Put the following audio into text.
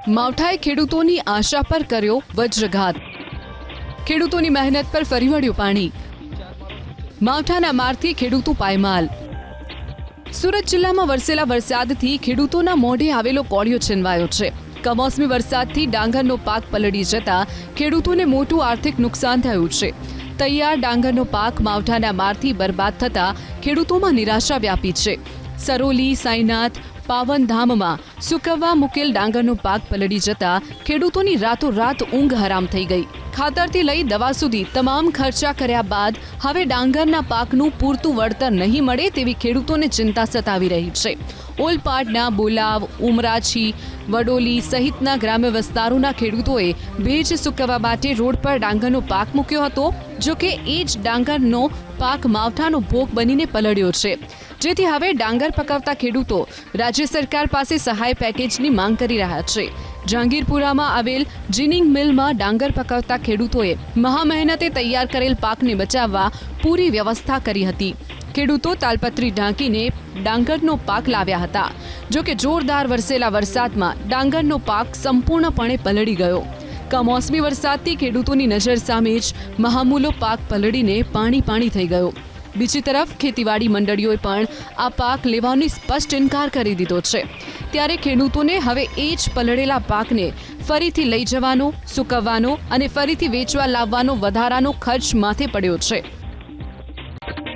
માવઠાએ ખેડૂતોની આશા પર કર્યો વજ્રઘાત। ખેડૂતોની મહેનત પર ફરી વળ્યું પાણી। માવઠાના મારથી ખેડૂતો પાયમાલ। સુરત જિલ્લામાં વરસેલા વરસાદથી ખેડૂતોના મોઢે આવેલો કોળિયો છીનવાયો છે। કમોસમી વરસાદથી ડાંગરનો પાક પલળી જતા ખેડૂતોને મોટું આર્થિક નુકસાન થયું છે। તૈયાર ડાંગરનો પાક માવઠાના મારથી બરબાદ થતા ખેડૂતોમાં નિરાશા વ્યાપી છે। સરોલી, સાઈનાથ, પાવનધામમાં સુકવવા મૂકેલ ડાંગરનો પાક પલળી જતા ખેડૂતોની રાતોરાત ઊંઘ હરામ થઈ ગઈ। ખાતરથી લઈ દવા સુધી તમામ ખર્ચા કર્યા બાદ હવે ડાંગરના પાકનું પૂરતું વળતર નહીં મળે તેવી ખેડૂતોને ચિંતા સતાવી રહી છે। ઓલપાડના બોલાવ, ઉમરાછી, વડોલી સહિતના ગ્રામ્ય વિસ્તારોના ખેડૂતોએ ભેજ સૂકવવા માટે રોડ પર ડાંગરનો પાક મૂક્યો હતો। જો કે એ જ ડાંગરનો પાક માવઠાનો ભોગ બનીને પલળ્યો છે, જેથી હવે ડાંગર પકવતા ખેડૂતો રાજ્ય સરકાર પાસે સહાય પેકેજની માંગ કરી રહ્યા છે। જહાંગીરપુરામાં આવેલ જીનિંગ મિલમાં ડાંગર પકવતા ખેડૂતોએ મહામહેનતે તૈયાર કરેલ પાકને બચાવવા પૂરી વ્યવસ્થા કરી હતી। ખેડૂતો તાલપત્રી ઢાંકીને ડાંગરનો પાક લાવ્યા હતા। જો કે જોરદાર વરસેલા વરસાદમાં ડાંગરનો પાક સંપૂર્ણપણે પલળી ગયો। કમોસમી વરસાદથી ખેડૂતોની નજર સામે જ મહામૂલો પાક પલળીને પાણી થઈ ગયો। બીજી તરફ ખેતીવાડી મંડળીઓએ પણ આ પાક લેવાનો સ્પષ્ટ ઇનકાર કરી દીધો છે। ત્યારે ખેડૂતોને હવે એ જ પલળેલા પાકને ફરીથી લઈ જવાનો, સૂકવવાનો અને ફરીથી વેચવા લાવવાનો વધારાનો ખર્ચ માથે પડ્યો છે।